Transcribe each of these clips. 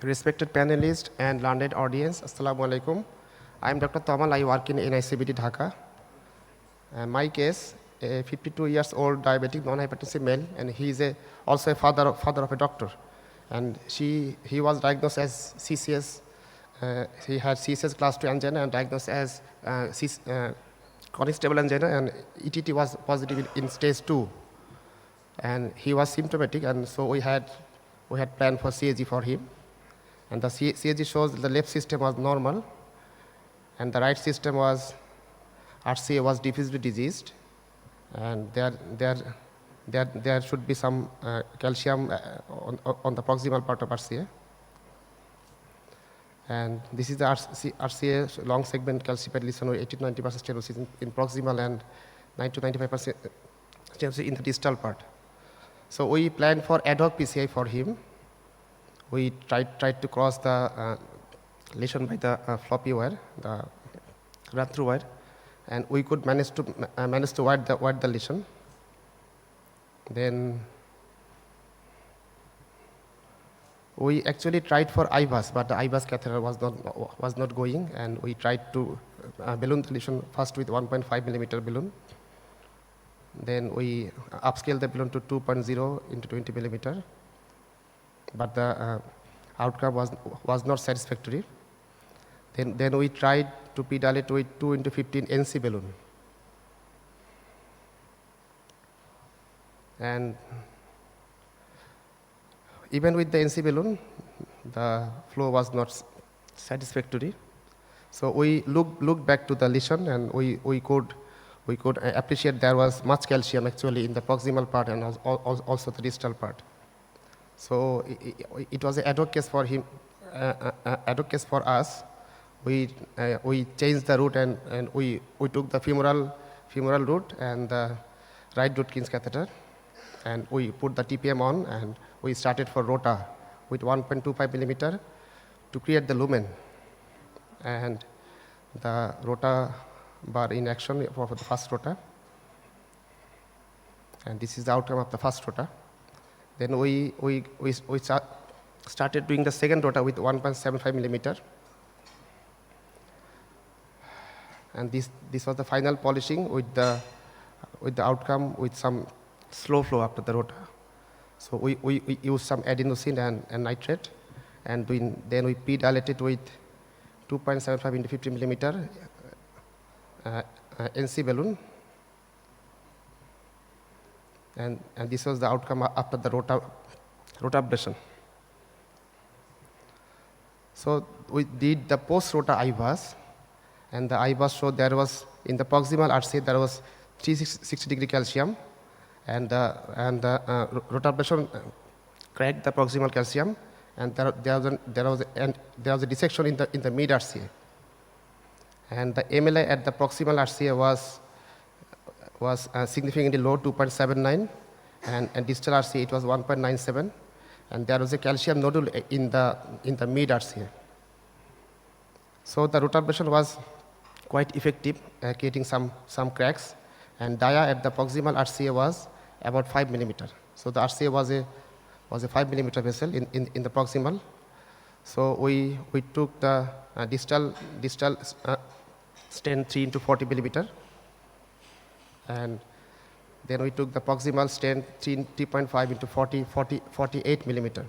Respected panelists and learned audience, Assalamu alaikum. I am Dr. Tamal. I work in NICBT Dhaka. My case, a 52 years old diabetic non-hypertensive male, and he is also a father of a doctor. And he was diagnosed as CCS. He had CCS class 2 angina and diagnosed as chronic stable angina, and ETT was positive in stage 2. And he was symptomatic, and so we had planned for CAG for him. And the CAG shows the left system was normal, and the right system was RCA was diffusely diseased, and there should be some calcium on the proximal part of RCA. And this is the RCA long segment calcified lesion with 80-90% stenosis in proximal and 90-95% stenosis in the distal part. So we planned for ad hoc PCI for him. We tried to cross the lesion by the floppy wire, the run-through wire, and we could manage to wide the lesion. Then we actually tried for IVAS, but the IVAS catheter was not going, and we tried to balloon the lesion first with 1.5 millimeter balloon. Then we upscaled the balloon to 2.0 into 20 millimeter, but the outcome was not satisfactory. Then we tried to pedal with 2 into 15 NC balloon, and even with the NC balloon, the flow was not satisfactory. So we looked back to the lesion, and we could appreciate there was much calcium actually in the proximal part and also the distal part. So it was an ad hoc case for him, ad hoc case for us. We changed the route, and we took the femoral route and the right Rudkin's catheter, and we put the TPM on, and we started for rota with 1.25 millimeter to create the lumen, and the rota bar in action for the first rota. And this is the outcome of the first rota. Then we started doing the second rota with 1.75 millimeter. And this was the final polishing with the outcome with some slow flow after the rota. So we used some adenosine and nitrate, and then we p-dilated with 2.75 into 50 millimeter NC balloon, and this was the outcome after the rota ablation. So we did the post-rota IVAS, and the IVAS showed there was, in the proximal RCA, there was 360-degree calcium, and the rota ablation cracked the proximal calcium, and there was a dissection in the mid RCA. And the MLI at the proximal RCA was significantly low, 2.79, and distal RCA it was 1.97, and there was a calcium nodule in the mid RCA. So the root ablation was quite effective, creating some cracks, and dia at the proximal RCA was about 5 millimeter. So the RCA was a 5 millimeter vessel in the proximal. So we took the distal stent 3 into 40 millimeter, and then we took the proximal stent 3.5 into 48 millimeter.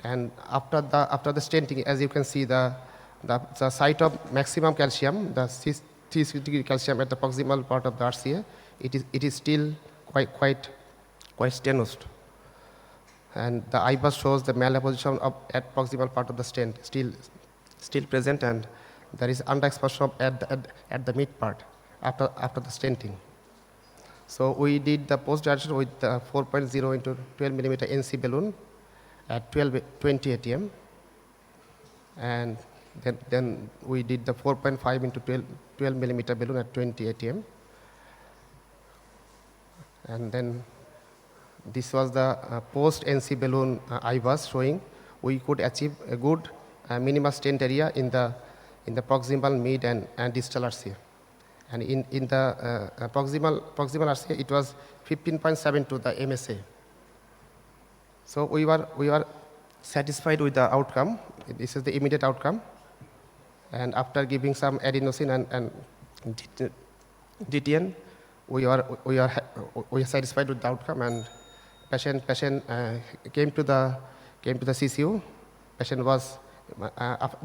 And after the stenting, as you can see, the site of maximum calcium, the 360-degree calcium at the proximal part of the RCA, it is still quite stenosed. And the IVAS shows the malapposition at proximal part of the stent still present, and there is underexposure at the mid part after the stenting. So we did the post-dilation with the 4.0 into 12 millimeter NC balloon at 20 ATM, and then we did the 4.5 into 12 millimeter balloon at 20 ATM, and then this was the post NC balloon IVAS showing we could achieve a good minimal stent area in the proximal, mid, and distal RCA. And in the proximal RCA, it was 15.7 to the MSA. So we were satisfied with the outcome. This is the immediate outcome. And after giving some adenosine and DTN, we are satisfied with the outcome, and patient came to the CCU. Patient was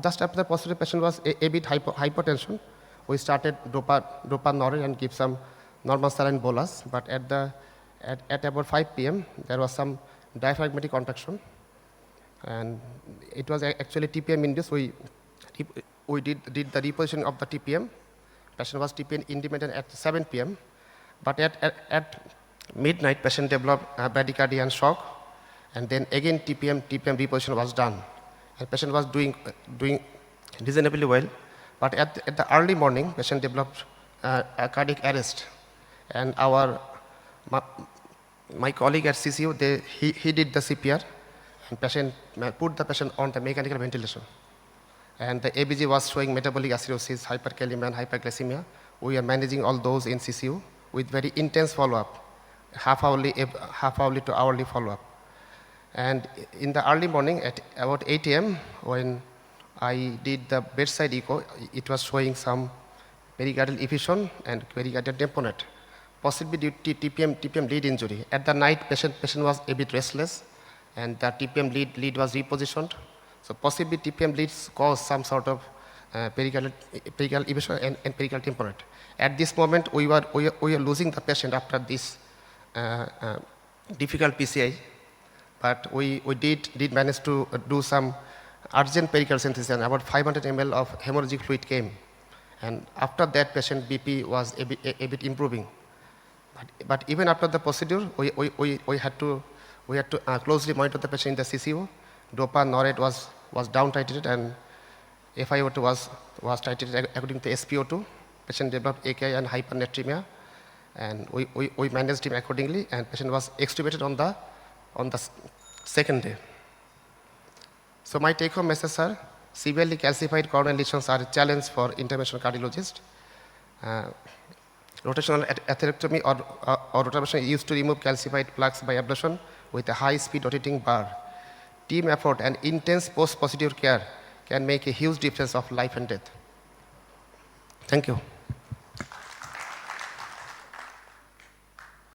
just after the procedure, patient was a bit hypertension. We started dopa norin and give some normal saline bolus, but at about 5 p.m. there was some diaphragmatic contraction, and it was actually TPM induced. We did the repositioning of the TPM. Patient was TPM independent at 7 p.m. But at midnight, patient developed bradycardia and shock, and then again TPM reposition was done. And patient was doing reasonably well. But at the early morning, patient developed a cardiac arrest. And my colleague at CCU, he did the CPR, and put the patient on the mechanical ventilation. And the ABG was showing metabolic acidosis, hyperkalemia, and hyperglycemia. We are managing all those in CCU with very intense follow-up, half-hourly to hourly follow-up. And in the early morning, at about 8 a.m., when I did the bedside echo, it was showing some pericardial effusion and pericardial tamponade, possibly due to TPM lead injury. At the night, patient was a bit restless, and the TPM lead was repositioned. So possibly TPM leads cause some sort of pericardial effusion and pericardial tamponade. At this moment, we were losing the patient after this difficult PCI, but we did manage to do some urgent pericardial synthesis, and about 500 ml of hemorrhagic fluid came. And after that, patient BP was a bit improving. But even after the procedure, we had to closely monitor the patient in the CCU. Dopa norate was down titrated, and FiO2 was titrated according to SpO2. Patient developed AKI and hypernatremia, and we managed him accordingly, and patient was extubated on the second day. So my take-home message are, severely calcified coronary lesions are a challenge for interventional cardiologists. Rotational atherectomy or rotation is used to remove calcified plaques by ablation with a high-speed rotating bar. Team effort and intense post-procedure care can make a huge difference of life and death. Thank you.